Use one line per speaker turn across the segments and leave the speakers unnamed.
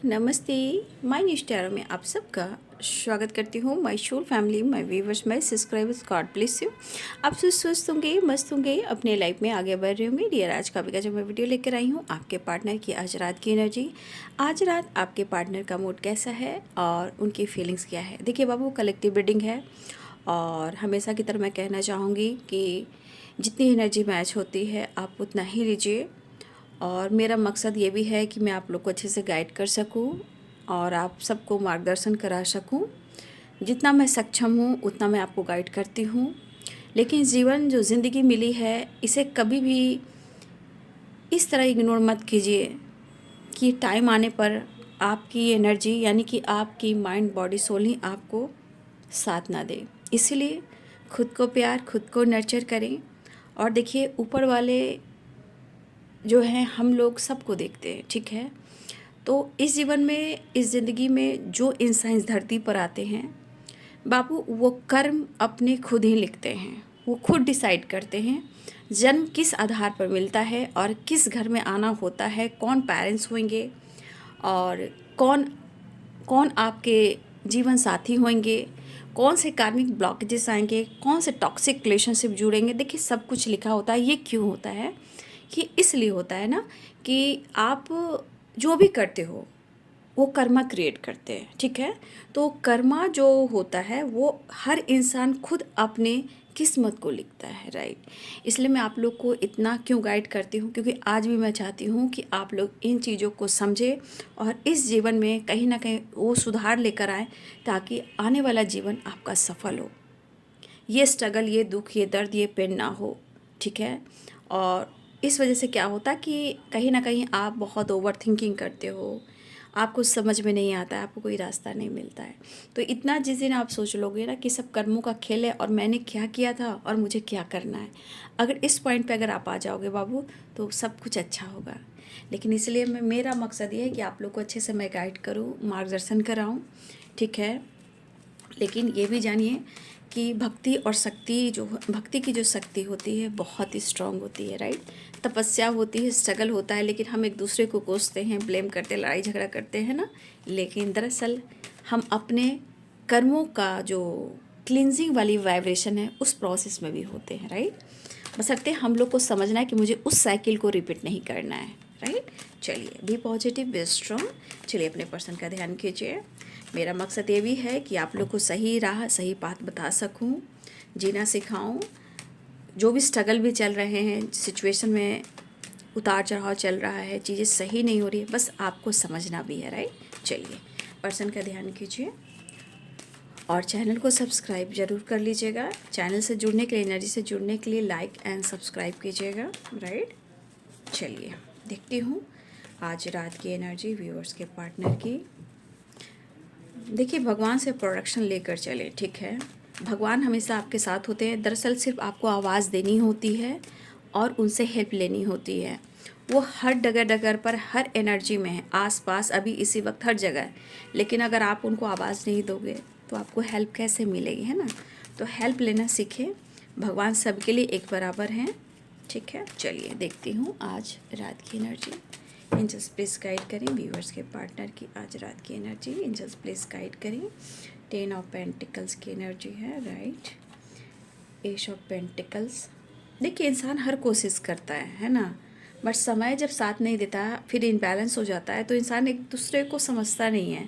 नमस्ते। My new star में आप सबका स्वागत करती हूँ। My whole family, my viewers, my subscribers, God bless you. आप सब स्वस्थ होंगे, मस्त होंगे, अपने लाइफ में आगे बढ़ रहे होंगे। डियर, आज का जब मैं वीडियो लेकर आई हूँ आपके पार्टनर की आज रात की एनर्जी। आज रात आपके पार्टनर का मूड कैसा है और उनकी फीलिंग्स क्या है। देखिए बाबू, कलेक्टिव रीडिंग है और हमेशा की तरह मैं कहना चाहूँगी कि जितनी एनर्जी मैच होती है आप उतना ही लीजिए। और मेरा मकसद ये भी है कि मैं आप लोग को अच्छे से गाइड कर सकूं और आप सबको मार्गदर्शन करा सकूं। जितना मैं सक्षम हूं उतना मैं आपको गाइड करती हूं। लेकिन जीवन जो ज़िंदगी मिली है इसे कभी भी इस तरह इग्नोर मत कीजिए कि टाइम आने पर आपकी एनर्जी यानी कि आपकी माइंड बॉडी सोल ही आपको साथ ना दे। इसलिए खुद को प्यार, खुद को नर्चर करें। और देखिए, ऊपर वाले जो है हम लोग सबको देखते हैं, ठीक है। तो इस जीवन में, इस ज़िंदगी में जो इंसान इस धरती पर आते हैं बाबू, वो कर्म अपने खुद ही लिखते हैं। वो खुद डिसाइड करते हैं जन्म किस आधार पर मिलता है और किस घर में आना होता है, कौन पेरेंट्स होंगे और कौन कौन आपके जीवन साथी होंगे, कौन से कार्मिक ब्लॉकेजेस आएंगे, कौन से टॉक्सिक रिलेशनशिप जुड़ेंगे। देखिए, सब कुछ लिखा होता है। ये क्यों होता है? कि इसलिए होता है ना कि आप जो भी करते हो वो कर्मा क्रिएट करते हैं, ठीक है। तो कर्मा जो होता है वो हर इंसान खुद अपने किस्मत को लिखता है, राइट। इसलिए मैं आप लोग को इतना क्यों गाइड करती हूँ, क्योंकि आज भी मैं चाहती हूँ कि आप लोग इन चीज़ों को समझें और इस जीवन में कहीं ना कहीं वो सुधार लेकर आएँ ताकि आने वाला जीवन आपका सफल हो। ये स्ट्रगल, ये दुख, ये दर्द, ये पेन ना हो, ठीक है। और इस वजह से क्या होता कि कहीं ना कहीं आप बहुत ओवर थिंकिंग करते हो, आपको समझ में नहीं आता है, आपको कोई रास्ता नहीं मिलता है। तो इतना जिस दिन आप सोच लोगे ना कि सब कर्मों का खेल है और मैंने क्या किया था और मुझे क्या करना है, अगर इस पॉइंट पे अगर आप आ जाओगे बाबू तो सब कुछ अच्छा होगा। लेकिन इसलिए मेरा मकसद ये है कि आप लोग को अच्छे से मैं गाइड करूँ, मार्गदर्शन कराऊँ, ठीक है। लेकिन ये भी जानिए कि भक्ति और शक्ति जो, भक्ति की जो शक्ति होती है बहुत ही स्ट्रांग होती है, राइट। तपस्या होती है, स्ट्रगल होता है, लेकिन हम एक दूसरे को कोसते हैं, ब्लेम करते हैं, लड़ाई झगड़ा करते हैं ना। लेकिन दरअसल हम अपने कर्मों का जो क्लिनजिंग वाली वाइब्रेशन है उस प्रोसेस में भी होते हैं, राइट। बशर्ते हम लोग को समझना है कि मुझे उस साइकिल को रिपीट नहीं करना है, राइट। चलिए, बी पॉजिटिव, बी स्ट्रांग। चलिए अपने पर्सन का ध्यान कीजिए। मेरा मकसद ये भी है कि आप लोग को सही राह, सही बात बता सकूं, जीना सिखाऊं। जो भी स्ट्रगल भी चल रहे हैं, सिचुएशन में उतार चढ़ाव चल रहा है, चीज़ें सही नहीं हो रही है, बस आपको समझना भी है, राइट। चलिए पर्सन का ध्यान कीजिए और चैनल को सब्सक्राइब ज़रूर कर लीजिएगा। चैनल से जुड़ने के लिए, एनर्जी से जुड़ने के लिए लाइक एंड सब्सक्राइब कीजिएगा, राइट। चलिए देखती हूँ आज रात की एनर्जी व्यूअर्स के पार्टनर की। देखिए, भगवान से प्रोडक्शन लेकर चले, ठीक है। भगवान हमेशा आपके साथ होते हैं। दरअसल सिर्फ आपको आवाज़ देनी होती है और उनसे हेल्प लेनी होती है। वो हर डगर डगर पर, हर एनर्जी में है, आस पास, अभी इसी वक्त हर जगह है। लेकिन अगर आप उनको आवाज़ नहीं दोगे तो आपको हेल्प कैसे मिलेगी, है ना। तो हेल्प लेना सीखें। भगवान सबके लिए एक बराबर हैं, ठीक है। चलिए देखती हूँ आज रात की एनर्जी। एंजल्स प्लीज़ गाइड करें व्यूअर्स के पार्टनर की आज रात की एनर्जी। एंजल्स प्लीज़ गाइड करें। 10 ऑफ पेंटिकल्स की एनर्जी है, राइट। Ace of pentacles. देखिए, इंसान हर कोशिश करता है ना, बट समय जब साथ नहीं देता, फिर इनबैलेंस हो जाता है तो इंसान एक दूसरे को समझता नहीं है।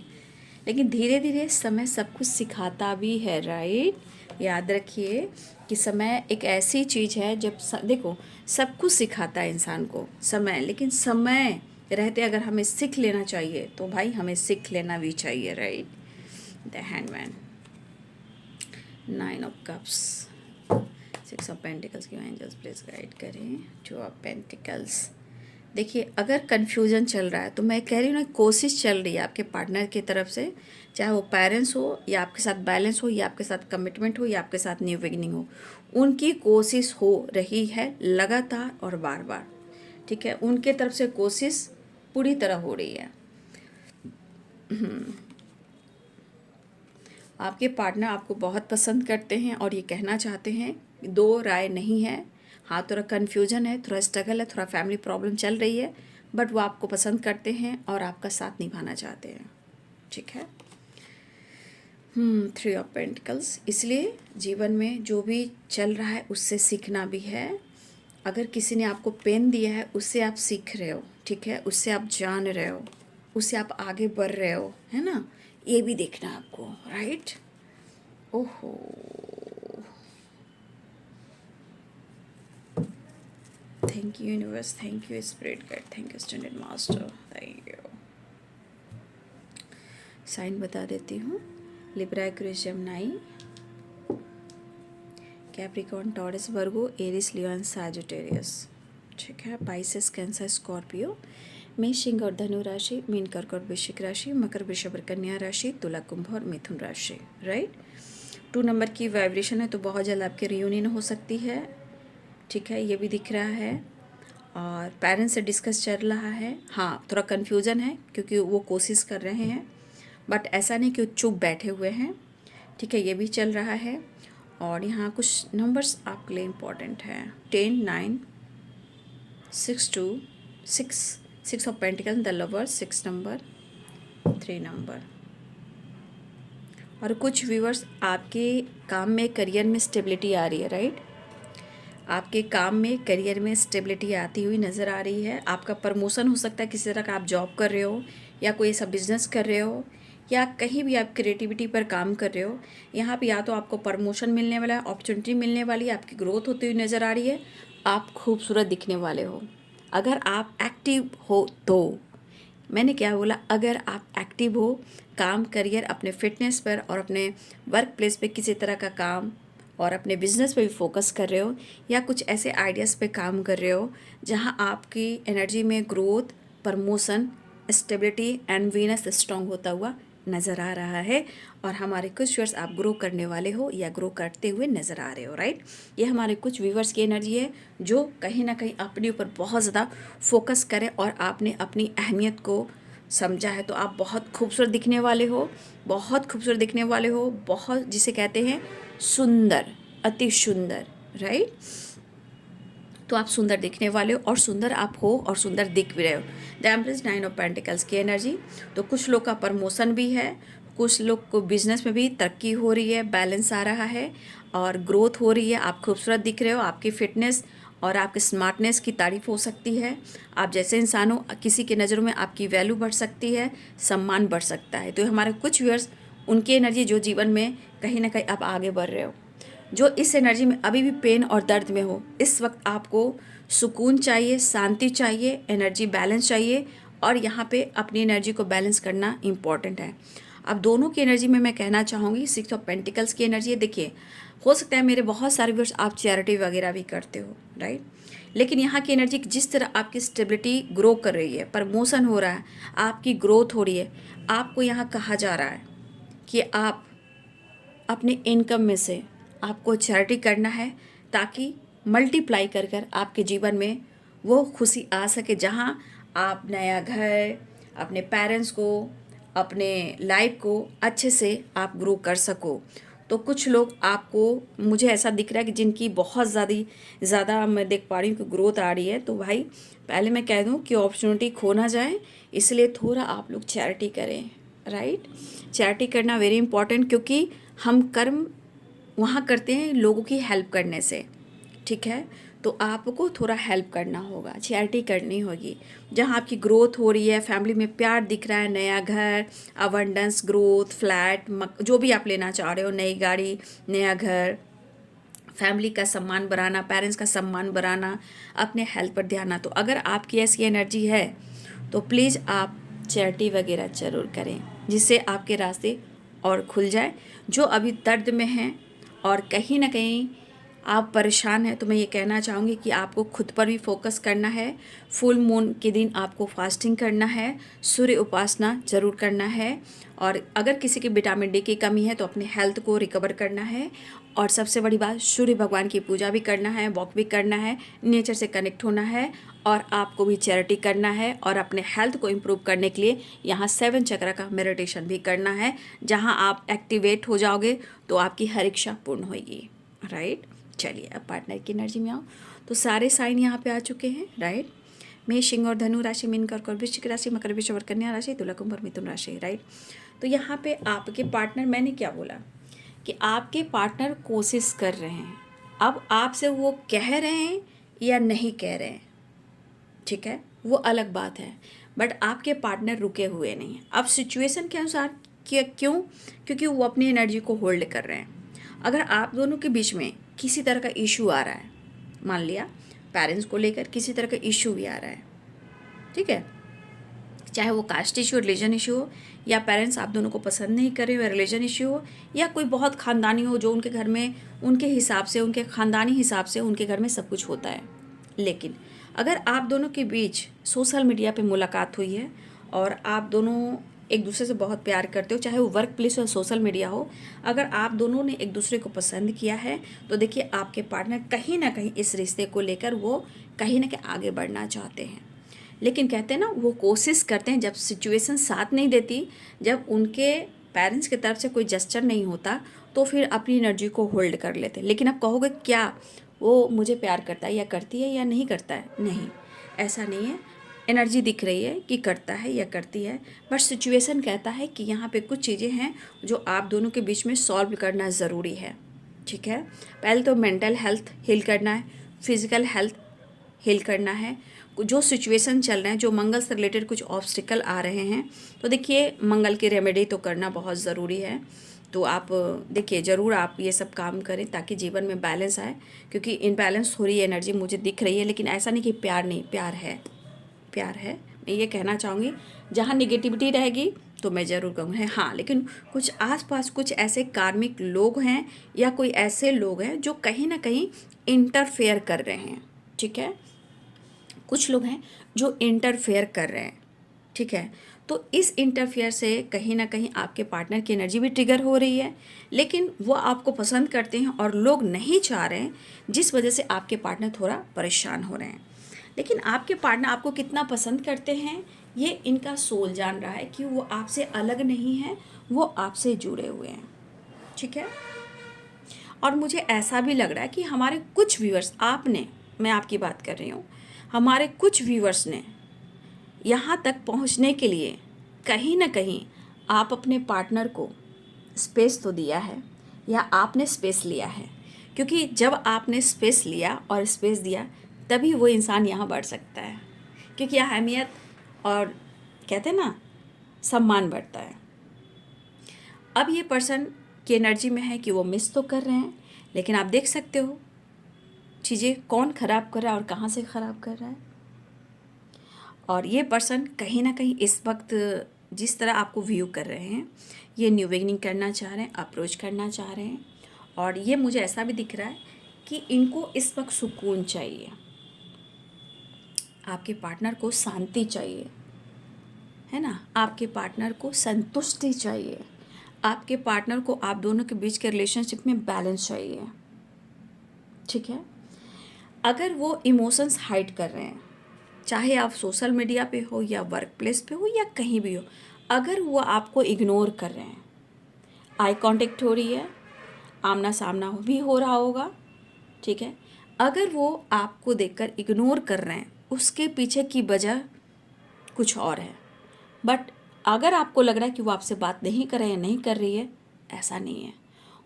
लेकिन धीरे धीरे समय सब कुछ सिखाता भी है, राइट। याद रखिए कि समय एक ऐसी चीज़ है, जब देखो, सब कुछ सिखाता है इंसान को समय, लेकिन समय रहते अगर हमें सीख लेना चाहिए तो भाई हमें सीख लेना भी चाहिए, right. The handman, 9 of cups, 6 of pentacles की एंजल्स प्लीज गाइड करें। 2 ऑफ पेंटिकल्स। देखिए, अगर कन्फ्यूजन चल रहा है तो मैं कह रही हूँ ना, कोशिश चल रही है आपके पार्टनर की तरफ से, चाहे वो पेरेंट्स हो या आपके साथ बैलेंस हो या आपके साथ कमिटमेंट हो या आपके साथ न्यू बिगिनिंग हो, उनकी कोशिश हो रही है लगातार और बार बार, ठीक है। उनके तरफ से कोशिश पूरी तरह हो रही है। आपके पार्टनर आपको बहुत पसंद करते हैं और ये कहना चाहते हैं, दो राय नहीं है। हाँ, थोड़ा कन्फ्यूजन है, थोड़ा स्ट्रगल है, थोड़ा फैमिली प्रॉब्लम चल रही है, बट वो आपको पसंद करते हैं और आपका साथ निभाना चाहते हैं, ठीक है। 3 ऑफ पेंटिकल्स, इसलिए जीवन में जो भी चल रहा है उससे सीखना भी है। अगर किसी ने आपको पेन दिया है उससे आप सीख रहे हो, ठीक है, उससे आप जान रहे हो, उससे आप आगे बढ़ रहे हो, है ना, ये भी देखना आपको, राइट। ओहो, thank you universe, thank you spirit guide, thank you standard master, thank you. Sign बता देती हूँ, Libra, Aquarius, Gemini, Capricorn, Taurus, Virgo, Aries, Leo, Sagittarius, ठीक है। पाइसेस, कैंसर, स्कॉर्पियो, मेष, सिंह और धनु राशि, मीन, कर्क और वृश्चिक राशि, मकर, वृषभ और कन्या राशि, तुला, कुंभ और मिथुन राशि, राइट। 2 नंबर की वाइब्रेशन है तो बहुत जल्द आपके रियूनियन हो सकती है, ठीक है, ये भी दिख रहा है। और पेरेंट्स से डिस्कस चल रहा है, हाँ थोड़ा कन्फ्यूज़न है क्योंकि वो कोशिश कर रहे हैं, बट ऐसा नहीं कि वो चुप बैठे हुए हैं, ठीक है, ये भी चल रहा है। और यहाँ कुछ नंबर्स आपके लिए इम्पॉर्टेंट है, 10, 9, 6, 2, 6 of pentacle, the lover, 6 number, 3 number. और कुछ व्यूअर्स आपके काम में, करियर में स्टेबिलिटी आ रही है, राइट। आपके काम में, करियर में स्टेबिलिटी आती हुई नज़र आ रही है। आपका प्रमोशन हो सकता है, किसी तरह का आप जॉब कर रहे हो या कोई ऐसा बिजनेस कर रहे हो या कहीं भी आप क्रिएटिविटी पर काम कर रहे हो, यहाँ पे या तो आपको प्रमोशन मिलने वाला है, अपॉर्चुनिटी मिलने वाली है, आपकी ग्रोथ होती हुई नज़र आ रही है, आप खूबसूरत दिखने वाले हो। अगर आप एक्टिव हो तो, मैंने क्या बोला, अगर आप एक्टिव हो, काम, करियर, अपने फिटनेस पर और अपने वर्क प्लेस पे किसी तरह का काम और अपने बिजनेस पे भी फोकस कर रहे हो या कुछ ऐसे आइडियाज़ पे काम कर रहे हो जहां आपकी एनर्जी में growth, promotion, stability and Venus strong होता हुआ नज़र आ रहा है, और हमारे कुछ व्यूअर्स आप ग्रो करने वाले हो या ग्रो करते हुए नज़र आ रहे हो, राइट। ये हमारे कुछ व्यूअर्स की एनर्जी है जो कहीं ना कहीं अपने ऊपर बहुत ज़्यादा फोकस करें और आपने अपनी अहमियत को समझा है, तो आप बहुत खूबसूरत दिखने वाले हो, बहुत खूबसूरत दिखने वाले हो, बहुत, जिसे कहते हैं सुंदर, अति सुंदर, राइट। तो आप सुंदर दिखने वाले हो और सुंदर आप हो और सुंदर दिख भी रहे हो। द एम्प्रेस, 9 ऑफ पेंटिकल्स की एनर्जी, तो कुछ लोग का प्रमोशन भी है, कुछ लोग को बिजनेस में भी तरक्की हो रही है, बैलेंस आ रहा है और ग्रोथ हो रही है, आप खूबसूरत दिख रहे हो, आपकी फिटनेस और आपके स्मार्टनेस की तारीफ हो सकती है, आप जैसे इंसान हो किसी की नज़रों में आपकी वैल्यू बढ़ सकती है, सम्मान बढ़ सकता है। तो हमारे कुछ व्यूअर्स, उनकी एनर्जी जो जीवन में कहीं ना कहीं आप आगे बढ़ रहे हो, जो इस एनर्जी में अभी भी पेन और दर्द में हो, इस वक्त आपको सुकून चाहिए, शांति चाहिए, एनर्जी बैलेंस चाहिए, और यहाँ पे अपनी एनर्जी को बैलेंस करना इम्पॉर्टेंट है। अब दोनों की एनर्जी में मैं कहना चाहूँगी, 6 ऑफ पेंटिकल्स की एनर्जी है। देखिए, हो सकता है मेरे बहुत सारे व्यूअर्स आप चैरिटी वगैरह भी करते हो, राइट, लेकिन यहाँ की एनर्जी जिस तरह आपकी स्टेबिलिटी ग्रो कर रही है, प्रमोशन हो रहा है, आपकी ग्रोथ हो रही है, आपको यहाँ कहा जा रहा है कि आप अपने इनकम में से आपको चैरिटी करना है ताकि मल्टीप्लाई कर कर आपके जीवन में वो खुशी आ सके जहाँ आप नया घर, अपने पेरेंट्स को, अपने लाइफ को अच्छे से आप ग्रो कर सको। तो कुछ लोग आपको, मुझे ऐसा दिख रहा है कि जिनकी बहुत ज़्यादा मैं देख पा रही हूँ कि ग्रोथ आ रही है, तो भाई पहले मैं कह दूँ कि अपॉर्चुनिटी खो ना जाए, इसलिए थोड़ा आप लोग चैरिटी करें, राइट। चैरिटी करना वेरी इंपॉर्टेंट, क्योंकि हम कर्म वहाँ करते हैं लोगों की हेल्प करने से, ठीक है, तो आपको थोड़ा हेल्प करना होगा, चैरिटी करनी होगी। जहाँ आपकी ग्रोथ हो रही है, फैमिली में प्यार दिख रहा है, नया घर, अबंडेंस, ग्रोथ, फ्लैट, जो भी आप लेना चाह रहे हो, नई गाड़ी, नया घर, फैमिली का सम्मान बढ़ाना, पेरेंट्स का सम्मान बढ़ाना, अपने हेल्थ पर ध्यान, तो अगर आपकी ऐसी एनर्जी है तो प्लीज़ आप चैरिटी वगैरह ज़रूर करें, जिससे आपके रास्ते और खुल जाए। जो अभी दर्द में हैं और कहीं ना कहीं आप परेशान हैं, तो मैं ये कहना चाहूँगी कि आपको खुद पर भी फोकस करना है। फुल मून के दिन आपको फास्टिंग करना है, सूर्य उपासना ज़रूर करना है, और अगर किसी की विटामिन डी की कमी है तो अपने हेल्थ को रिकवर करना है, और सबसे बड़ी बात, सूर्य भगवान की पूजा भी करना है, वॉक भी करना है, नेचर से कनेक्ट होना है, और आपको भी चैरिटी करना है, और अपने हेल्थ को इम्प्रूव करने के लिए यहाँ 7 चक्र का मेडिटेशन भी करना है, जहाँ आप एक्टिवेट हो जाओगे तो आपकी हर इच्छा पूर्ण होगी, राइट। चलिए अब पार्टनर की एनर्जी में आओ। तो सारे साइन यहाँ पे आ चुके हैं, राइट। मेष, सिंह और धनु राशि, मीन, कर्क और वृश्चिक राशि, मकर, वृषभ और कन्या राशि, तुला, कुंभ और मिथुन राशि, राइट। तो यहाँ पे आपके पार्टनर, मैंने क्या बोला कि आपके पार्टनर कोशिश कर रहे हैं, अब आपसे वो कह रहे हैं या नहीं कह रहे हैं, ठीक है, वो अलग बात है, बट आपके पार्टनर रुके हुए नहीं हैं। अब सिचुएशन के अनुसार क्यों, क्योंकि वो अपनी एनर्जी को होल्ड कर रहे हैं। अगर आप दोनों के बीच में किसी तरह का इशू आ रहा है, मान लिया पेरेंट्स को लेकर किसी तरह का इशू भी आ रहा है, ठीक है, चाहे वो कास्ट इशू, रिलीजन इशू हो, या पेरेंट्स आप दोनों को पसंद नहीं कर रहे हो, रिलीजन इशू हो, या कोई बहुत ख़ानदानी हो जो उनके घर में उनके हिसाब से, उनके ख़ानदानी हिसाब से उनके घर में सब कुछ होता है। लेकिन अगर आप दोनों के बीच सोशल मीडिया पे मुलाकात हुई है और आप दोनों एक दूसरे से बहुत प्यार करते हो, चाहे वो वर्क प्लेस हो, सोशल मीडिया हो, अगर आप दोनों ने एक दूसरे को पसंद किया है तो देखिए आपके पार्टनर कहीं ना कहीं इस रिश्ते को लेकर वो कहीं ना कहीं आगे बढ़ना चाहते हैं। लेकिन कहते हैं ना, वो कोशिश करते हैं, जब सिचुएशन साथ नहीं देती, जब उनके पेरेंट्स की तरफ से कोई जेस्चर नहीं होता, तो फिर अपनी एनर्जी को होल्ड कर लेते हैं। लेकिन अब कहोगे क्या वो मुझे प्यार करता है या करती है या नहीं करता है, नहीं, ऐसा नहीं है। एनर्जी दिख रही है कि करता है या करती है, बट सिचुएशन कहता है कि यहाँ पे कुछ चीज़ें हैं जो आप दोनों के बीच में सॉल्व करना ज़रूरी है, ठीक है। पहले तो मेंटल हेल्थ हील करना है, फिज़िकल हेल्थ हील करना है। जो सिचुएशन चल रहे हैं, जो मंगल से रिलेटेड कुछ ऑब्स्टिकल आ रहे हैं, तो देखिए मंगल की रेमेडी तो करना बहुत ज़रूरी है। तो आप देखिए ज़रूर आप ये सब काम करें ताकि जीवन में बैलेंस आए, क्योंकि इनबैलेंस हो रही है एनर्जी मुझे दिख रही है। लेकिन ऐसा नहीं कि प्यार नहीं, प्यार है, प्यार है, मैं ये कहना चाहूँगी। जहाँ निगेटिविटी रहेगी तो मैं ज़रूर कहूँगी हाँ, लेकिन कुछ आसपास कुछ ऐसे कार्मिक लोग हैं या कोई ऐसे लोग हैं जो कहीं ना कहीं इंटरफेयर कर रहे हैं, ठीक है, कुछ लोग हैं जो इंटरफेयर कर रहे हैं, ठीक है। तो इस इंटरफेयर से कहीं ना कहीं आपके पार्टनर की एनर्जी भी ट्रिगर हो रही है, लेकिन वो आपको पसंद करते हैं और लोग नहीं चाह रहे हैं, जिस वजह से आपके पार्टनर थोड़ा परेशान हो रहे हैं। लेकिन आपके पार्टनर आपको कितना पसंद करते हैं ये इनका सोल जान रहा है कि वो आपसे अलग नहीं है, वो आपसे जुड़े हुए हैं, ठीक है। और मुझे ऐसा भी लग रहा है कि हमारे कुछ व्यूअर्स, आपने, मैं आपकी बात कर रही हूँ, हमारे कुछ व्यूअर्स ने यहाँ तक पहुँचने के लिए कहीं ना कहीं आप अपने पार्टनर को स्पेस तो दिया है या आपने स्पेस लिया है, क्योंकि जब आपने स्पेस लिया और स्पेस दिया तभी वो इंसान यहाँ बढ़ सकता है, क्योंकि अहमियत और कहते हैं ना सम्मान बढ़ता है। अब ये पर्सन की एनर्जी में है कि वो मिस तो कर रहे हैं, लेकिन आप देख सकते हो चीज़ें कौन ख़राब कर रहा है और कहाँ से ख़राब कर रहा है। और ये पर्सन कहीं ना कहीं इस वक्त जिस तरह आपको व्यू कर रहे हैं, ये न्यू बिगिनिंग करना चाह रहे हैं, अप्रोच करना चाह रहे हैं। और ये मुझे ऐसा भी दिख रहा है कि इनको इस वक्त सुकून चाहिए, आपके पार्टनर को शांति चाहिए, है ना, आपके पार्टनर को संतुष्टि चाहिए, आपके पार्टनर को आप दोनों के बीच के रिलेशनशिप में बैलेंस चाहिए, ठीक है। अगर वो इमोशंस हाइड कर रहे हैं, चाहे आप सोशल मीडिया पे हो या वर्क प्लेस पे हो या कहीं भी हो, अगर वो आपको इग्नोर कर रहे हैं, आई कांटेक्ट हो रही है, आमना सामना भी हो रहा होगा, ठीक है, अगर वो आपको देखकर इग्नोर कर रहे हैं उसके पीछे की वजह कुछ और है। बट अगर आपको लग रहा है कि वो आपसे बात नहीं कर रहे हैं, नहीं कर रही है, ऐसा नहीं है,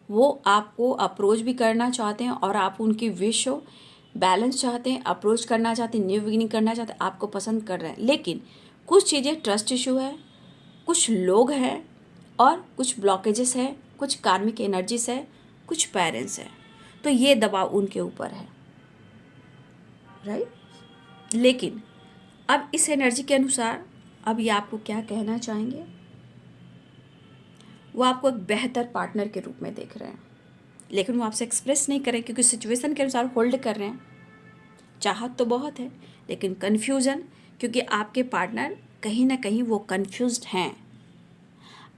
वो आपको अप्रोच भी करना चाहते हैं और आप उनकी विश हो, बैलेंस चाहते हैं, अप्रोच करना चाहते हैं, न्यू बिगिनिंग करना चाहते हैं, आपको पसंद कर रहे हैं। लेकिन कुछ चीज़ें ट्रस्ट इशू है, कुछ लोग हैं और कुछ ब्लॉकेजेस है, कुछ कार्मिक एनर्जीज है, कुछ पेरेंट्स है, तो ये दबाव उनके ऊपर है, राइट। लेकिन अब इस एनर्जी के अनुसार अब ये आपको क्या कहना चाहेंगे, वो आपको एक बेहतर पार्टनर के रूप में देख रहे हैं, लेकिन वो आपसे एक्सप्रेस नहीं करें क्योंकि सिचुएशन के अनुसार होल्ड कर रहे हैं। चाहत तो बहुत है लेकिन कन्फ्यूज़न, क्योंकि आपके पार्टनर कहीं ना कहीं वो कन्फ्यूज्ड हैं।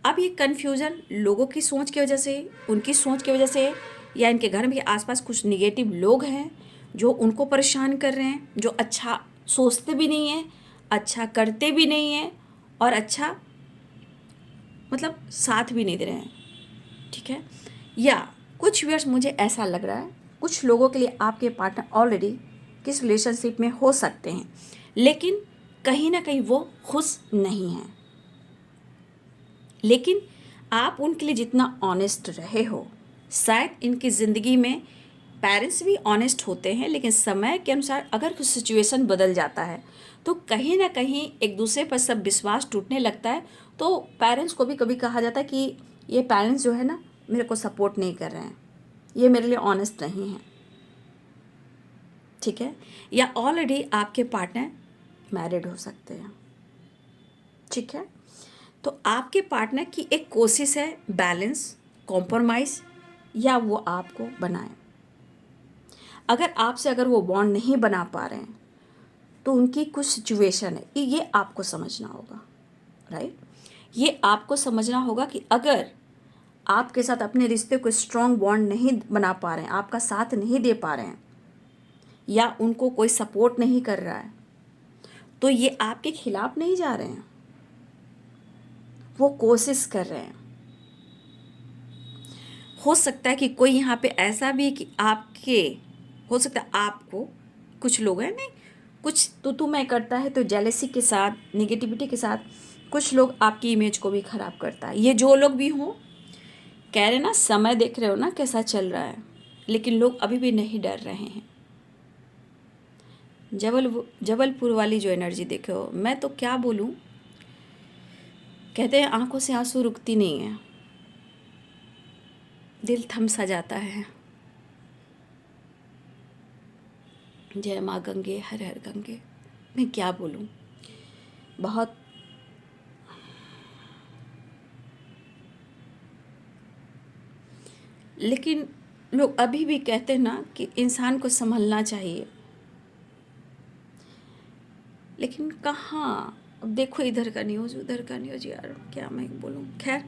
अब ये कन्फ्यूज़न लोगों की सोच की वजह से, उनकी सोच की वजह से, या इनके घर में आसपास कुछ निगेटिव लोग हैं जो उनको परेशान कर रहे हैं, जो अच्छा सोचते भी नहीं हैं, अच्छा करते भी नहीं हैं और अच्छा मतलब साथ भी नहीं दे रहे हैं, ठीक है। या कुछ व्यूअर्स, मुझे ऐसा लग रहा है कुछ लोगों के लिए आपके पार्टनर ऑलरेडी किस रिलेशनशिप में हो सकते हैं, लेकिन कहीं ना कहीं वो खुश नहीं हैं। लेकिन आप उनके लिए जितना ऑनेस्ट रहे हो, शायद इनकी ज़िंदगी में पेरेंट्स भी ऑनेस्ट होते हैं, लेकिन समय के अनुसार अगर कुछ सिचुएशन बदल जाता है तो कहीं ना कहीं एक दूसरे पर सब विश्वास टूटने लगता है। तो पेरेंट्स को भी कभी कहा जाता है कि ये पेरेंट्स जो है ना मेरे को सपोर्ट नहीं कर रहे हैं, ये मेरे लिए ऑनेस्ट नहीं है। ठीक है, या ऑलरेडी आपके पार्टनर मैरिड हो सकते हैं। ठीक है, तो आपके पार्टनर की एक कोशिश है बैलेंस, कॉम्प्रोमाइज़, या वो आपको बनाए। अगर वो बॉन्ड नहीं बना पा रहे हैं तो उनकी कुछ सिचुएशन है, ये आपको समझना होगा। राइट, ये आपको समझना होगा कि अगर आपके साथ अपने रिश्ते को स्ट्रॉन्ग बॉन्ड नहीं बना पा रहे हैं, आपका साथ नहीं दे पा रहे हैं, या उनको कोई सपोर्ट नहीं कर रहा है, तो ये आपके खिलाफ नहीं जा रहे हैं, वो कोशिश कर रहे हैं। हो सकता है कि कोई यहाँ पे ऐसा भी कि हो सकता है आपको, कुछ लोग हैं नहीं, कुछ तू मैं करता है तो जेलसी के साथ, निगेटिविटी के साथ कुछ लोग आपकी इमेज को भी ख़राब करता है। ये जो लोग भी हों, कह रहे ना समय देख रहे हो ना कैसा चल रहा है, लेकिन लोग अभी भी नहीं डर रहे हैं। जबलपुर वाली जो एनर्जी देखे हो, मैं तो क्या बोलूँ, कहते हैं आंखों से आंसू रुकती नहीं है, दिल थम सा जाता है। जय माँ गंगे, हर हर गंगे। मैं क्या बोलूँ, बहुत लेकिन लोग अभी भी कहते हैं ना कि इंसान को संभलना चाहिए, लेकिन कहाँ। अब देखो इधर का न्यूज़ उधर का न्यूज़, यार क्या मैं बोलूँ। खैर,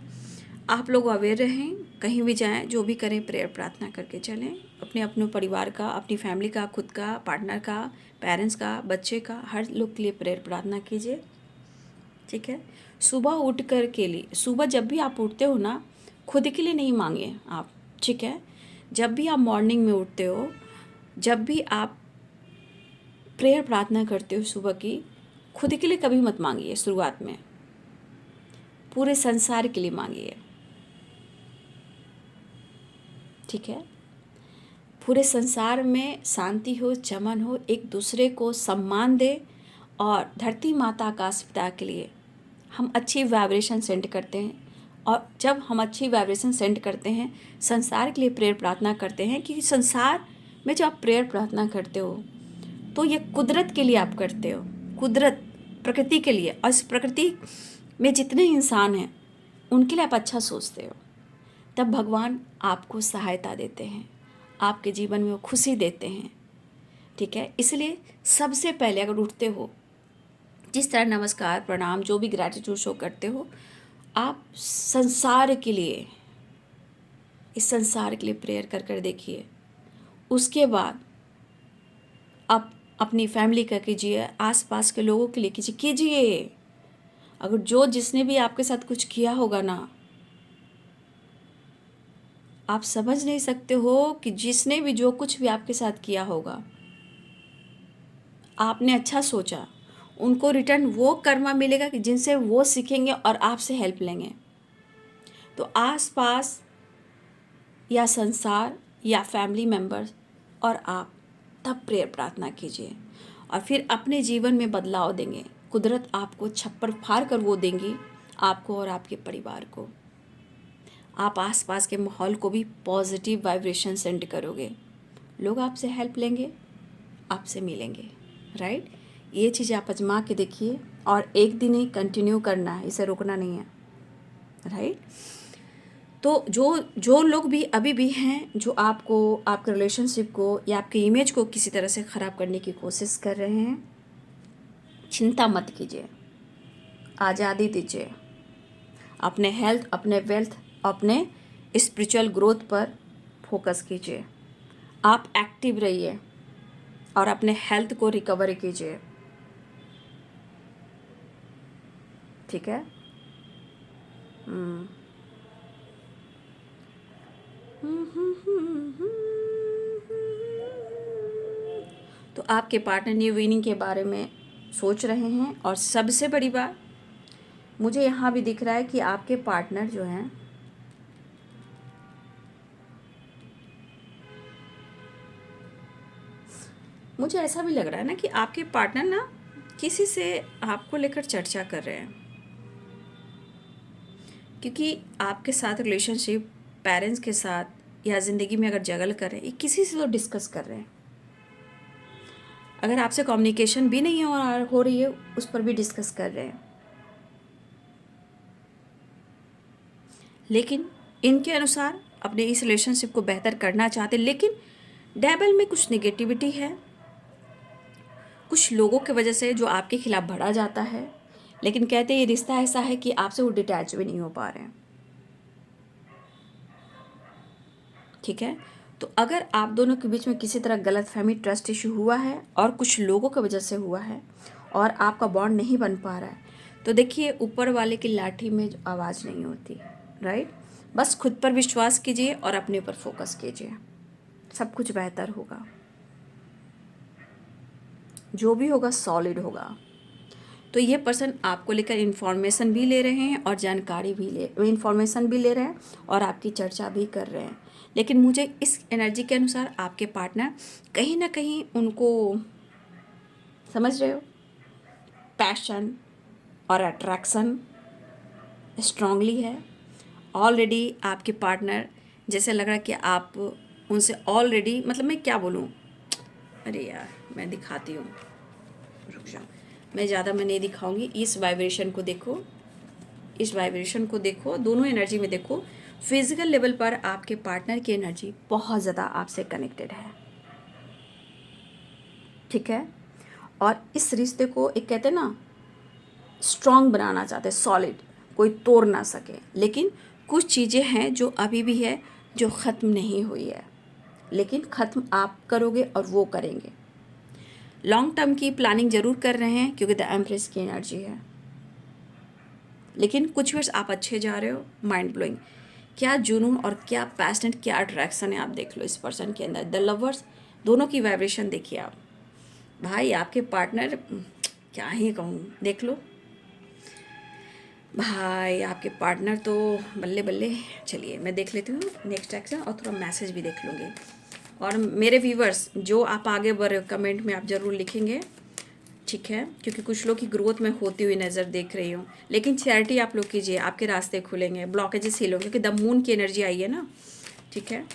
आप लोग अवेयर रहें, कहीं भी जाएं, जो भी करें प्रेयर प्रार्थना करके चलें। अपने परिवार का, अपनी फैमिली का, खुद का, पार्टनर का, पेरेंट्स का, बच्चे का, हर लोग के लिए प्रेयर प्रार्थना कीजिए। ठीक है, सुबह उठ कर के लिए, सुबह जब भी आप उठते हो ना, खुद के लिए नहीं मांगे आप। ठीक है, जब भी आप मॉर्निंग में उठते हो, जब भी आप प्रेयर प्रार्थना करते हो सुबह की, खुद के लिए कभी मत मांगिए। शुरुआत में पूरे संसार के लिए मांगिए। ठीक है, पूरे संसार में शांति हो, चमन हो, एक दूसरे को सम्मान दे, और धरती माता आकाश पिता के लिए हम अच्छी वाइब्रेशन सेंड करते हैं। और जब हम अच्छी वाइब्रेशन सेंड करते हैं, संसार के लिए प्रेयर प्रार्थना करते हैं, क्योंकि संसार में जब आप प्रेयर प्रार्थना करते हो तो ये कुदरत के लिए आप करते हो, कुदरत, प्रकृति के लिए। और इस प्रकृति में जितने इंसान हैं उनके लिए आप अच्छा सोचते हो, तब भगवान आपको सहायता देते हैं, आपके जीवन में वो खुशी देते हैं। ठीक है, इसलिए सबसे पहले अगर उठते हो, जिस तरह नमस्कार, प्रणाम, जो भी ग्रैटिट्यूड शो करते हो, आप संसार के लिए, इस संसार के लिए प्रेयर कर कर देखिए। उसके बाद आप अपनी फैमिली का कीजिए, आसपास के लोगों के लिए कीजिए। अगर जिसने भी आपके साथ कुछ किया होगा ना, आप समझ नहीं सकते हो कि जिसने भी जो कुछ भी आपके साथ किया होगा, आपने अच्छा सोचा, उनको रिटर्न वो कर्मा मिलेगा कि जिनसे वो सीखेंगे और आपसे हेल्प लेंगे। तो आसपास या संसार या फैमिली मेम्बर्स और आप, तब प्रेयर प्रार्थना कीजिए, और फिर अपने जीवन में बदलाव देंगे। कुदरत आपको छप्पर फाड़ कर वो देंगी, आपको और आपके परिवार को। आप आसपास के माहौल को भी पॉजिटिव वाइब्रेशन सेंड करोगे, लोग आपसे हेल्प लेंगे, आपसे मिलेंगे। राइट, ये चीज़ आप आजमा के देखिए, और एक दिन ही कंटिन्यू करना है, इसे रोकना नहीं है। राइट, तो जो लोग भी अभी भी हैं, जो आपको, आपके रिलेशनशिप को या आपके इमेज को किसी तरह से ख़राब करने की कोशिश कर रहे हैं, चिंता मत कीजिए, आज़ादी दीजिए। अपने हेल्थ, अपने वेल्थ, अपने स्पिरिचुअल ग्रोथ पर फोकस कीजिए। आप एक्टिव रहिए और अपने हेल्थ को रिकवर कीजिए। ठीक है, तो आपके पार्टनर न्यू विनिंग के बारे में सोच रहे हैं। और सबसे बड़ी बात मुझे यहाँ भी दिख रहा है कि आपके पार्टनर जो हैं मुझे ऐसा भी लग रहा है ना कि आपके पार्टनर ना किसी से आपको लेकर चर्चा कर रहे हैं, क्योंकि आपके साथ रिलेशनशिप पेरेंट्स के साथ या ज़िंदगी में अगर जगल कर रहे हैं, ये किसी से तो डिस्कस कर रहे हैं। अगर आपसे कम्युनिकेशन भी नहीं हो रही है, उस पर भी डिस्कस कर रहे हैं। लेकिन इनके अनुसार अपने इस रिलेशनशिप को बेहतर करना चाहते, लेकिन डेबल में कुछ नेगेटिविटी है, कुछ लोगों की वजह से जो आपके खिलाफ बढ़ा जाता है। लेकिन कहते हैं ये रिश्ता ऐसा है कि आपसे वो डिटैच भी नहीं हो पा रहे हैं। ठीक है, तो अगर आप दोनों के बीच में किसी तरह गलतफहमी, ट्रस्ट इशू हुआ है और कुछ लोगों की वजह से हुआ है और आपका बॉन्ड नहीं बन पा रहा है, तो देखिए ऊपर वाले की लाठी में आवाज़ नहीं होती, राइट। बस खुद पर विश्वास कीजिए और अपने ऊपर फोकस कीजिए, सब कुछ बेहतर होगा। जो भी होगा सॉलिड होगा। तो ये पर्सन आपको लेकर इन्फॉर्मेशन भी ले रहे हैं और जानकारी भी इन्फॉर्मेशन भी ले रहे हैं और आपकी चर्चा भी कर रहे हैं। लेकिन मुझे इस एनर्जी के अनुसार आपके पार्टनर कहीं ना कहीं उनको, समझ रहे हो, पैशन और अट्रैक्शन स्ट्रांगली है। ऑलरेडी आपके पार्टनर जैसे लग रहा है कि आप उनसे ऑलरेडी, मतलब मैं क्या बोलूँ, अरे यार मैं दिखाती हूँ, रुक जाओ, मैं नहीं दिखाऊंगी। इस वाइब्रेशन को देखो, इस वाइब्रेशन को देखो, दोनों एनर्जी में देखो। फिजिकल लेवल पर आपके पार्टनर की एनर्जी बहुत ज़्यादा आपसे कनेक्टेड है, ठीक है। और इस रिश्ते को एक कहते हैं ना स्ट्रॉन्ग बनाना चाहते हैं, सॉलिड, कोई तोड़ ना सके। लेकिन कुछ चीज़ें हैं जो अभी भी है, जो ख़त्म नहीं हुई है, लेकिन ख़त्म आप करोगे और वो करेंगे। लॉन्ग टर्म की प्लानिंग ज़रूर कर रहे हैं क्योंकि द एम्प्रेस की एनर्जी है। लेकिन कुछ वर्ष आप अच्छे जा रहे हो, माइंड ब्लोइंग। क्या जुनून और क्या पैशनेट, क्या अट्रैक्शन है, आप देख लो इस पर्सन के अंदर। द लवर्स, दोनों की वाइब्रेशन देखिए आप। भाई आपके पार्टनर, क्या ही कहूँ, देख लो भाई आपके पार्टनर तो बल्ले बल्ले। चलिए मैं देख लेती हूँ नेक्स्ट एक्शन और थोड़ा मैसेज भी देख लूँगी। और मेरे व्यूवर्स जो आप आगे बढ़ रहे हो, कमेंट में आप ज़रूर लिखेंगे, ठीक है, क्योंकि कुछ लोग की ग्रोथ में होती हुई नज़र देख रही हूँ। लेकिन चैरिटी आप लोग कीजिए, आपके रास्ते खुलेंगे, ब्लॉकेजेस हील होंगे, क्योंकि द मून की एनर्जी आई है ना, ठीक है।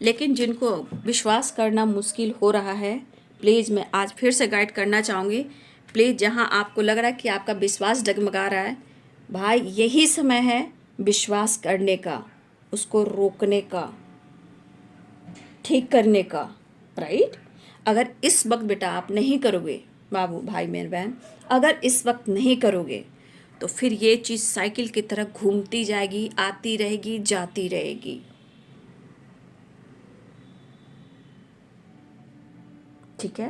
लेकिन जिनको विश्वास करना मुश्किल हो रहा है, प्लीज़ मैं आज फिर से गाइड करना चाहूँगी। प्लीज़ जहाँ आपको लग रहा है कि आपका विश्वास डगमगा रहा है, भाई यही समय है विश्वास करने का, उसको रोकने का, ठीक करने का, राइट। अगर इस वक्त बेटा आप नहीं करोगे, बाबू भाई मेरे बहन, अगर इस वक्त नहीं करोगे तो फिर ये चीज़ साइकिल की तरह घूमती जाएगी, आती रहेगी, जाती रहेगी, ठीक है।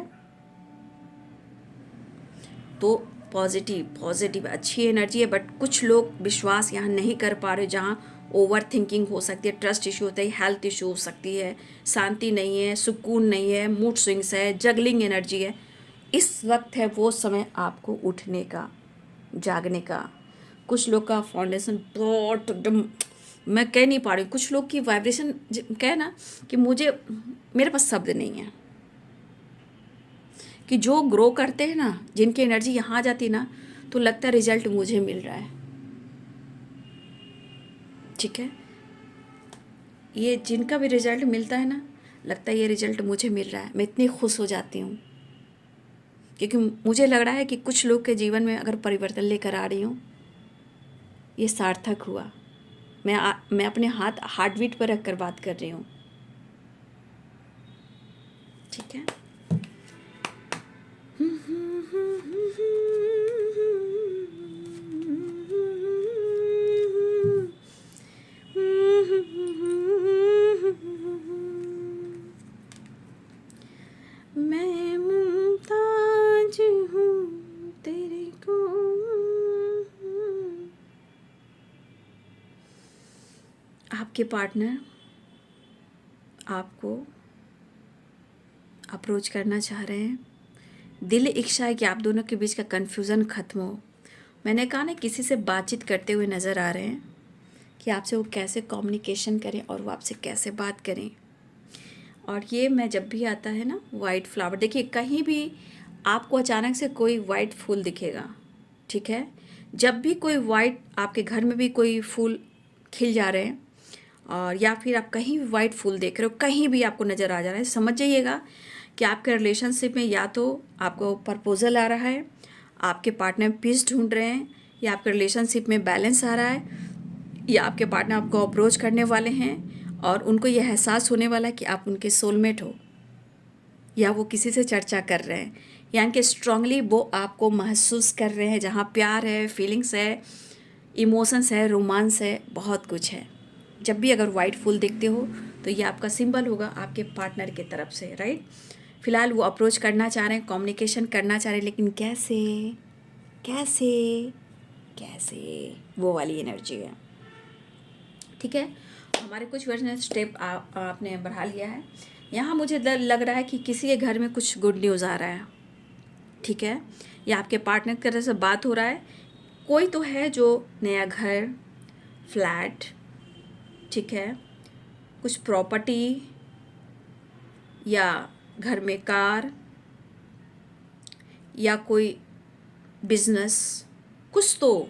तो पॉजिटिव पॉजिटिव अच्छी एनर्जी है, बट कुछ लोग विश्वास यहाँ नहीं कर पा रहे, जहाँ ओवर थिंकिंग हो सकती है, ट्रस्ट इशू होता है, हेल्थ इशू हो सकती है, शांति नहीं है, सुकून नहीं है, मूड स्विंग्स है, जगलिंग एनर्जी है। इस वक्त है वो समय आपको उठने का, जागने का। कुछ लोग का फाउंडेशन बहुत एकदम, मैं कह नहीं पा रही, कुछ लोग की वाइब्रेशन कहे ना कि मुझे, मेरे पास शब्द नहीं है, कि जो ग्रो करते हैं ना, जिनकी एनर्जी यहाँ आ जाती है ना, तो लगता है रिजल्ट मुझे मिल रहा है, ठीक है। ये जिनका भी रिजल्ट मिलता है ना, लगता है ये रिजल्ट मुझे मिल रहा है, मैं इतनी खुश हो जाती हूँ, क्योंकि मुझे लग रहा है कि कुछ लोग के जीवन में अगर परिवर्तन लेकर आ रही हूँ, ये सार्थक हुआ। मैं अपने हार्ट बीट पर रख कर बात कर रही हूँ, ठीक है। मैं मुमताज हूँ तेरे को, आपके पार्टनर आपको अप्रोच करना चाह रहे हैं। दिल इच्छा है कि आप दोनों के बीच का कन्फ्यूज़न ख़त्म हो। मैंने कहा ना, किसी से बातचीत करते हुए नज़र आ रहे हैं कि आपसे वो कैसे कम्युनिकेशन करें और वो आपसे कैसे बात करें। और ये मैं जब भी आता है ना वाइट फ्लावर, देखिए कहीं भी आपको अचानक से कोई वाइट फूल दिखेगा, ठीक है। जब भी कोई वाइट, आपके घर में भी कोई फूल खिल जा रहे हैं और या फिर आप कहीं भी वाइट फूल देख रहे हो, कहीं भी आपको नज़र आ जा रहा है, समझ जाइएगा कि आपके रिलेशनशिप में या तो आपको प्रपोजल आ रहा है, आपके पार्टनर पीस ढूंढ रहे हैं, या आपके रिलेशनशिप में बैलेंस आ रहा है, या आपके पार्टनर आपको अप्रोच करने वाले हैं और उनको यह एहसास होने वाला है कि आप उनके सोलमेट हो, या वो किसी से चर्चा कर रहे हैं, यानी कि स्ट्रांगली वो आपको महसूस कर रहे हैं, जहाँ प्यार है, फीलिंग्स है, इमोशंस है, रोमांस है, बहुत कुछ है। जब भी अगर वाइट फूल देखते हो तो ये आपका सिंबल होगा आपके पार्टनर की तरफ से, राइट। फिलहाल वो अप्रोच करना चाह रहे हैं, कम्युनिकेशन करना चाह रहे हैं, लेकिन कैसे कैसे कैसे, वो वाली एनर्जी है, ठीक है। हमारे कुछ वर्जन स्टेप आपने बढ़ा लिया है। यहाँ मुझे लग रहा है कि किसी के घर में कुछ गुड न्यूज़ आ रहा है, ठीक है, या आपके पार्टनर की तरफ से बात हो रहा है। कोई तो है जो नया घर, फ्लैट, ठीक है, कुछ प्रॉपर्टी, या घर में कार, या कोई बिजनेस, कुछ तो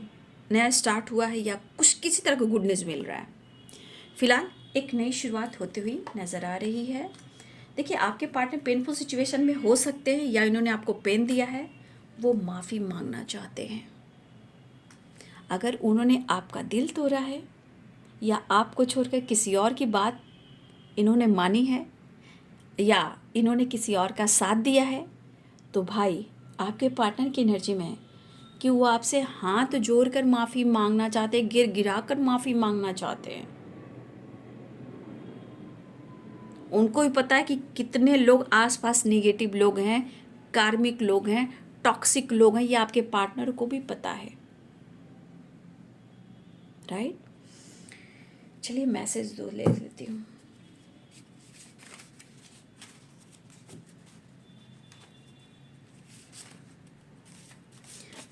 नया स्टार्ट हुआ है, या कुछ किसी तरह का गुड न्यूज़ मिल रहा है। फिलहाल एक नई शुरुआत होती हुई नज़र आ रही है। देखिए आपके पार्टनर पेनफुल सिचुएशन में हो सकते हैं, या इन्होंने आपको पेन दिया है, वो माफ़ी मांगना चाहते हैं। अगर उन्होंने आपका दिल तोड़ा है या आपको छोड़कर किसी और की बात इन्होंने मानी है, या इन्होंने किसी और का साथ दिया है, तो भाई आपके पार्टनर की एनर्जी में है कि वो आपसे हाथ जोड़कर माफ़ी मांगना चाहते हैं, गिर गिरा कर माफ़ी मांगना चाहते हैं। उनको भी पता है कि कितने लोग आसपास नेगेटिव लोग हैं, कार्मिक लोग हैं, टॉक्सिक लोग हैं, ये आपके पार्टनर को भी पता है, राइट। चलिए मैसेज दो ले लेती हूँ।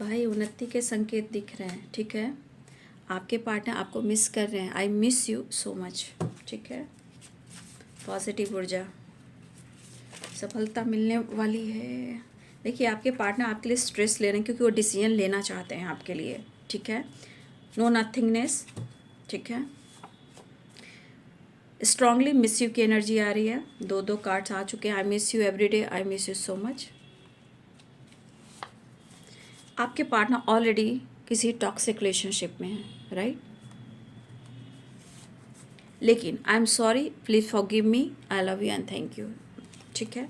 भाई उन्नति के संकेत दिख रहे हैं, ठीक है। आपके पार्टनर आपको मिस कर रहे हैं, I miss you so much, ठीक है। पॉजिटिव ऊर्जा, सफलता मिलने वाली है। देखिए आपके पार्टनर आपके लिए स्ट्रेस ले रहे हैं क्योंकि वो डिसीजन लेना चाहते हैं आपके लिए, ठीक है। नो नथिंगनेस, ठीक है। स्ट्रांगली मिस यू की एनर्जी आ रही है। दो कार्ड्स आ चुके हैं। I miss you every day, I miss you so much. आपके पार्टनर ऑलरेडी किसी टॉक्सिक रिलेशनशिप में है, राइट। लेकिन I am sorry, please forgive me, I love you and thank you, ठीक है।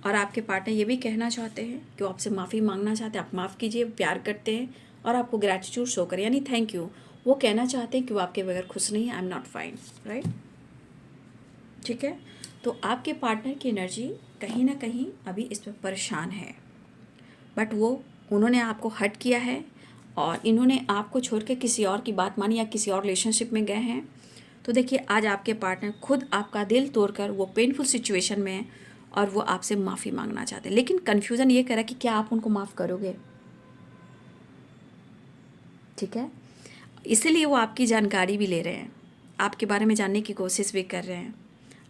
और आपके पार्टनर ये भी कहना चाहते हैं कि वो आपसे माफ़ी मांगना चाहते हैं, आप माफ़ कीजिए, प्यार करते हैं और आपको ग्रैटिट्यूड शो करें, यानी थैंक यू। वो कहना चाहते हैं कि वो आपके बगैर खुश नहीं है, I am not fine, right, ठीक है। तो आपके पार्टनर की एनर्जी कहीं ना कहीं अभी इस पर परेशान है, बट उन्होंने आपको हर्ट किया है और इन्होंने आपको छोड़ के किसी और की बात मानी या किसी और रिलेशनशिप में गए हैं। तो देखिए आज आपके पार्टनर खुद आपका दिल तोड़कर वो पेनफुल सिचुएशन में है और वो आपसे माफ़ी मांगना चाहते हैं, लेकिन कन्फ्यूज़न ये करा कि क्या आप उनको माफ़ करोगे, ठीक है। इसीलिए वो आपकी जानकारी भी ले रहे हैं, आपके बारे में जानने की कोशिश भी कर रहे हैं,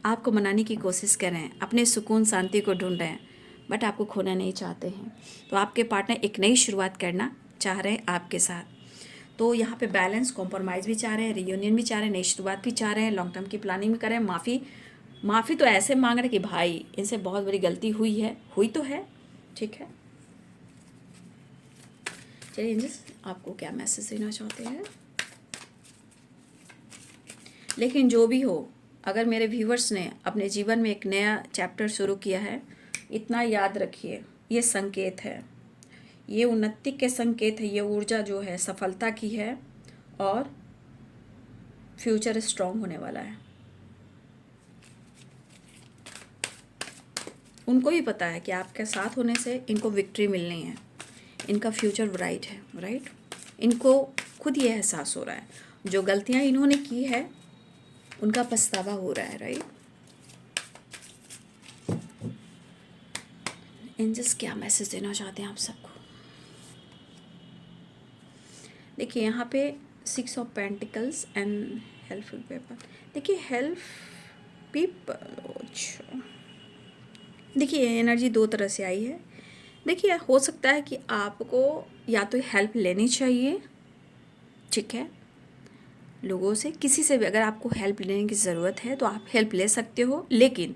आपको मनाने की कोशिश कर रहे हैं, अपने सुकून शांति को ढूंढ रहे हैं, बट आपको खोना नहीं चाहते हैं। तो आपके पार्टनर एक नई शुरुआत करना चाह रहे हैं आपके साथ। तो यहाँ पे बैलेंस, कॉम्प्रोमाइज़ भी चाह रहे हैं, रियूनियन भी चाह रहे हैं, नई शुरुआत भी चाह रहे हैं, लॉन्ग टर्म की प्लानिंग भी कर रहे हैं। माफ़ी तो ऐसे मांग रहे हैं कि भाई इनसे बहुत बड़ी गलती हुई तो है, ठीक है। चलिए एंजल्स आपको क्या मैसेज देना चाहते हैं। लेकिन जो भी हो, अगर मेरे व्यूवर्स ने अपने जीवन में एक नया चैप्टर शुरू किया है, इतना याद रखिए, ये संकेत है, ये उन्नति के संकेत है, ये ऊर्जा जो है सफलता की है और फ्यूचर स्ट्रॉन्ग होने वाला है। उनको भी पता है कि आपके साथ होने से इनको विक्ट्री मिलनी है, इनका फ्यूचर ब्राइट है, राइट। इनको खुद ये एहसास हो रहा है जो गलतियां इन्होंने की है उनका पछतावा हो रहा है, राइट। एंजल्स क्या मैसेज देना चाहते हैं आप सबको? देखिए यहाँ पे 6 of pentacles and helpful paper. देखिए हेल्प पीपल, अच्छा देखिए एनर्जी दो तरह से आई है। देखिए हो सकता है कि आपको या तो हेल्प लेनी चाहिए, ठीक है, लोगों से, किसी से भी अगर आपको हेल्प लेने की ज़रूरत है तो आप हेल्प ले सकते हो, लेकिन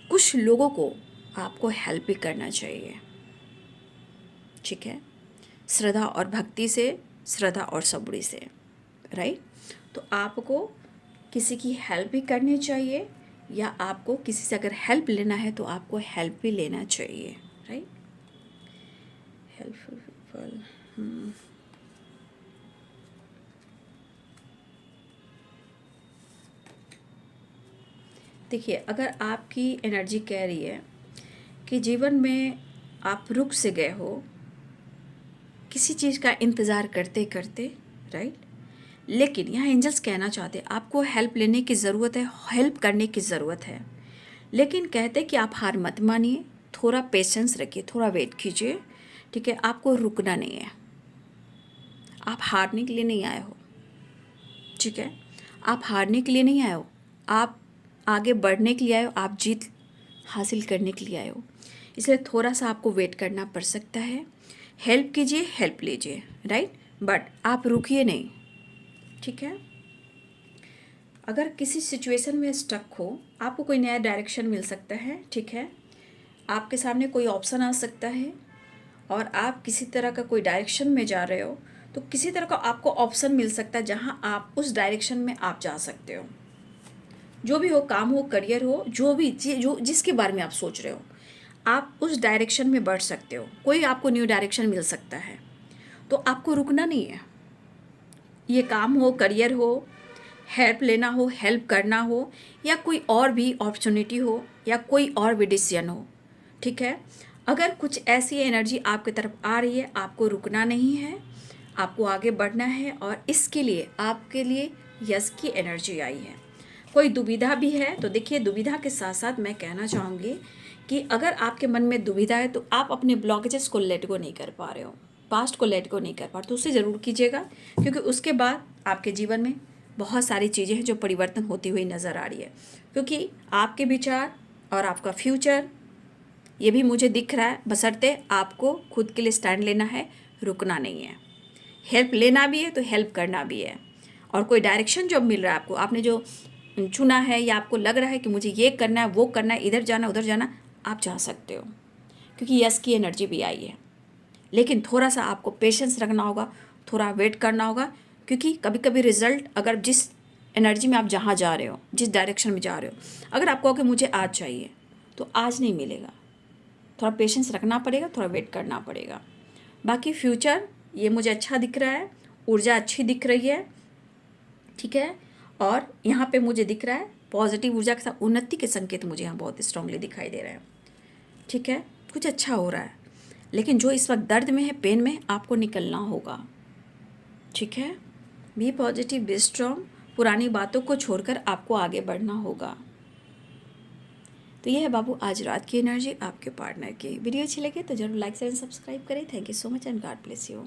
कुछ लोगों को आपको हेल्प भी करना चाहिए, ठीक है, श्रद्धा और भक्ति से, श्रद्धा और सबूरी से, राइट। तो आपको किसी की हेल्प भी करनी चाहिए, या आपको किसी से अगर हेल्प लेना है तो आपको हेल्प भी लेना चाहिए, राइट। हेल्पफुल पीपल, देखिए अगर आपकी एनर्जी कह रही है कि जीवन में आप रुक से गए हो किसी चीज़ का इंतज़ार करते करते, राइट, लेकिन यहाँ एंजल्स कहना चाहते हैं आपको हेल्प लेने की ज़रूरत है, हेल्प करने की ज़रूरत है, लेकिन कहते कि आप हार मत मानिए, थोड़ा पेशेंस रखिए, थोड़ा वेट कीजिए, ठीक है, आपको रुकना नहीं है, आप हारने के लिए नहीं आए हो, ठीक है, आप हारने के लिए नहीं आए हो, आप आगे बढ़ने के लिए आए हो, आप जीत हासिल करने के लिए आए हो, इसलिए थोड़ा सा आपको वेट करना पड़ सकता है। हेल्प कीजिए, हेल्प लीजिए, राइट, बट आप रुकिए नहीं, ठीक है। अगर किसी सिचुएशन में स्टक हो, आपको कोई नया डायरेक्शन मिल सकता है, ठीक है, आपके सामने कोई ऑप्शन आ सकता है और आप किसी तरह का कोई डायरेक्शन में जा रहे हो, तो किसी तरह का आपको ऑप्शन मिल सकता है जहां आप उस डायरेक्शन में आप जा सकते हो, जो भी हो, काम हो, करियर हो, जो भी जो जिसके बारे में आप सोच रहे हो, आप उस डायरेक्शन में बढ़ सकते हो, कोई आपको न्यू डायरेक्शन मिल सकता है, तो आपको रुकना नहीं है। ये काम हो, करियर हो, हेल्प लेना हो, हेल्प करना हो, या कोई और भी अपॉर्चुनिटी हो, या कोई और भी डिसीजन हो, ठीक है, अगर कुछ ऐसी एनर्जी आपकी तरफ आ रही है, आपको रुकना नहीं है, आपको आगे बढ़ना है, और इसके लिए आपके लिए यस की एनर्जी आई है। कोई दुविधा भी है तो देखिए, दुविधा के साथ साथ मैं कहना चाहूँगी कि अगर आपके मन में दुविधा है तो आप अपने ब्लॉकेजेस को लेट गो नहीं कर पा रहे हो, पास्ट को लेट गो नहीं कर पा रहे, तो उसे ज़रूर कीजिएगा, क्योंकि उसके बाद आपके जीवन में बहुत सारी चीज़ें हैं जो परिवर्तन होती हुई नज़र आ रही है, क्योंकि आपके विचार और आपका फ्यूचर ये भी मुझे दिख रहा है, बशर्ते आपको खुद के लिए स्टैंड लेना है, रुकना नहीं है, हेल्प लेना भी है तो हेल्प करना भी है, और कोई डायरेक्शन जो मिल रहा है आपको, आपने जो चुना है या आपको लग रहा है कि मुझे ये करना है, वो करना है, इधर जाना उधर जाना, आप जा सकते हो, क्योंकि यस की एनर्जी भी आई है, लेकिन थोड़ा सा आपको पेशेंस रखना होगा, थोड़ा वेट करना होगा, क्योंकि कभी कभी रिजल्ट अगर जिस एनर्जी में आप जहाँ जा रहे हो, जिस डायरेक्शन में जा रहे हो, अगर आप कहो कि मुझे आज चाहिए तो आज नहीं मिलेगा, थोड़ा पेशेंस रखना पड़ेगा, थोड़ा वेट करना पड़ेगा। बाकी फ्यूचर ये मुझे अच्छा दिख रहा है, ऊर्जा अच्छी दिख रही है, ठीक है, और यहाँ पे मुझे दिख रहा है पॉजिटिव ऊर्जा के साथ उन्नति के संकेत मुझे यहाँ बहुत स्ट्रांगली दिखाई दे रहे हैं, ठीक है, कुछ अच्छा हो रहा है, लेकिन जो इस वक्त दर्द में है, पेन में, आपको निकलना होगा, ठीक है। बी पॉजिटिव, बी स्ट्रांग, पुरानी बातों को छोड़कर आपको आगे बढ़ना होगा। तो ये है बाबू आज रात की एनर्जी आपके पार्टनर की। वीडियो अच्छी लगे तो जरूर लाइक शेयर एंड सब्सक्राइब करें। Thank you so much and God bless you.